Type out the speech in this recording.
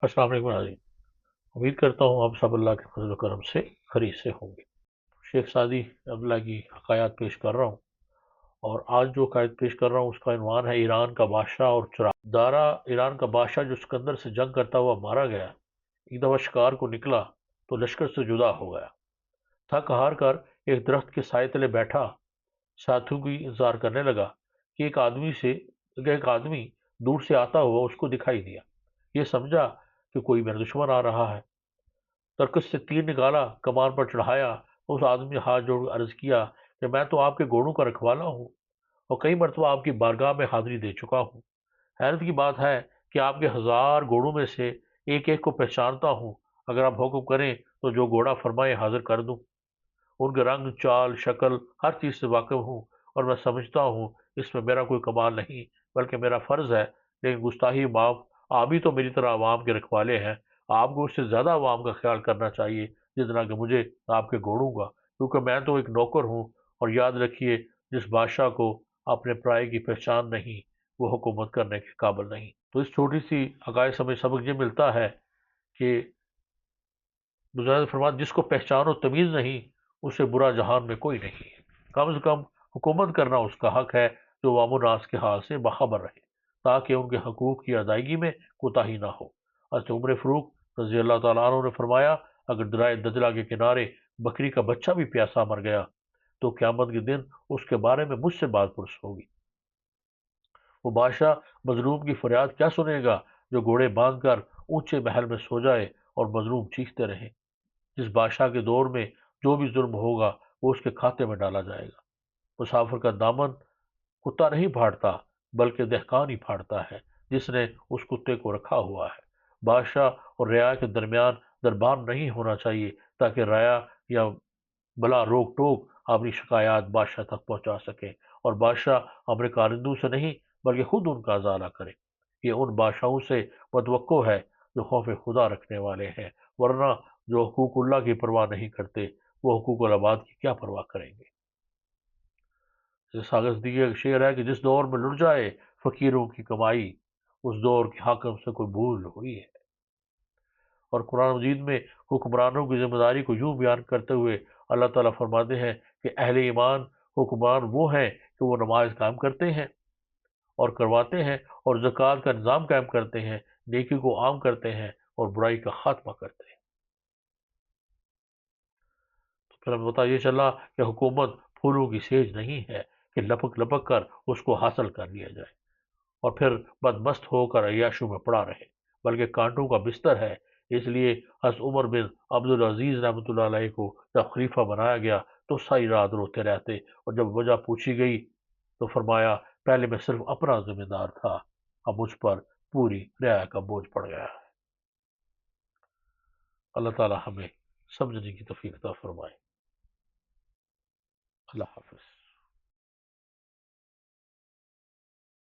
अस्सलाम वालेकुम नाज़रीन। उम्मीद करता हूँ आप सब अल्लाह के फजल करम से खैरियत से होंगे। शेख सादी अब्दुल्ला की हकायात पेश कर रहा हूँ, और आज जो हकायत पेश कर रहा हूँ उसका इन्वान है ईरान का बादशाह और चुराग। दारा ईरान का बादशाह जो सिकंदर से जंग करता हुआ मारा गया, एक दफ़ा शिकार को निकला तो लश्कर से जुदा हो गया। थक हार कर एक दरख्त के साए तले बैठा साथियों की इंतजार करने लगा कि एक आदमी दूर से आता हुआ उसको दिखाई दिया। ये समझा कि कोई मेरा दुश्मन आ रहा है। तरकस से तीर निकाला, कमान पर चढ़ाया। उस आदमी ने हाथ जोड़ अर्ज किया कि मैं तो आपके घोड़ों का रखवाला हूँ और कई मरतबा आपकी बारगाह में हाजिरी दे चुका हूँ। हैरत की बात है कि आपके 1000 घोड़ों में से एक एक को पहचानता हूँ। अगर आप हुक्म करें तो जो घोड़ा फरमाए हाजिर कर दूँ। उनके रंग, चाल, शक्ल हर चीज़ से वाकिफ हूँ, और मैं समझता हूँ इसमें मेरा कोई कमाल नहीं बल्कि मेरा फ़र्ज़ है। लेकिन गुस्ताखी माफ़, आप भी तो मेरी तरह अवाम के रखवाले हैं। आपको उससे ज़्यादा अवाम का ख्याल करना चाहिए जितना कि मुझे आपके घोड़ों का, क्योंकि मैं तो एक नौकर हूँ। और याद रखिए, जिस बादशाह को अपने पराये की पहचान नहीं, वो हुकूमत करने के काबिल नहीं। तो इस छोटी सी हकायत से हमें सबक ये मिलता है कि बुज़ुर्ग ने फरमाया, जिसको पहचान और तमीज़ नहीं, उसे बुरा जहान में कोई नहीं है। कम से कम हुकूमत करना उसका हक है, जो अवाम नास के हाल से बाखबर रहे, ताकि उनके हकूक़ की अदायगी में कोताही ना हो। हज़रत उमर फ़ारूक रज़ी अल्लाह तआला अन्हु ने फरमाया, अगर दरियाए दजला के किनारे बकरी का बच्चा भी प्यासा मर गया, तो क़यामत के दिन उसके बारे में मुझसे बात पुरस होगी। वो बादशाह मज़लूम की फरियाद क्या सुनेगा, जो घोड़े बाँध कर ऊँचे महल में सो जाए और मज़लूम चीखते रहें। जिस बादशाह के दौर में जो भी जुल्म होगा, वो उसके खाते में डाला जाएगा। मुसाफिर का दामन कुत्ता नहीं फाड़ता, बल्कि दहकान ही फाड़ता है जिसने उस कुत्ते को रखा हुआ है। बादशाह और रियाया के दरमियान दरबार नहीं होना चाहिए, ताकि राया या भला रोक टोक अपनी शिकायत बादशाह तक पहुंचा सके, और बादशाह अपने कारिंदों से नहीं बल्कि खुद उनका अजाला करे। ये उन बादशाहों से मतवक्को है जो खौफ खुदा रखने वाले हैं, वरना जो हकूकुल्लाह की परवाह नहीं करते, वो हकूकुल अबाद की क्या परवाह करेंगे। सागस दिए एक शेर है कि जिस दौर में लुट जाए फकीरों की कमाई, उस दौर के हाकिम से कोई भूल हुई है। और कुरान मजीद में हुक्मरानों की जिम्मेदारी को यूं बयान करते हुए अल्लाह ताला फरमाते हैं कि अहले ईमान हुक्मरान वो हैं कि वो नमाज कायम करते हैं और करवाते हैं, और ज़कात का निज़ाम कायम करते हैं, नेकी को आम करते हैं और बुराई का खात्मा करते हैं। तो फिर हमें पता ये चला कि हुकूमत फूलों की सेज नहीं है कि लपक लपक कर उसको हासिल कर लिया जाए और फिर बदमस्त होकर अय्याशों में पड़ा रहे, बल्कि कांटों का बिस्तर है। इसलिए हज़रत उमर बिन अब्दुल अजीज़ रहमतुल्लाह अलैह को जब खलीफा बनाया गया तो सारी रात रोते रहते, और जब वजह पूछी गई तो फरमाया, पहले मैं सिर्फ अपना जिम्मेदार था, अब मुझ पर पूरी रियाया का बोझ पड़ गया है। अल्लाह ताला हमें समझने की तौफीक अता फरमाए। अल्लाह हाफ़िज़।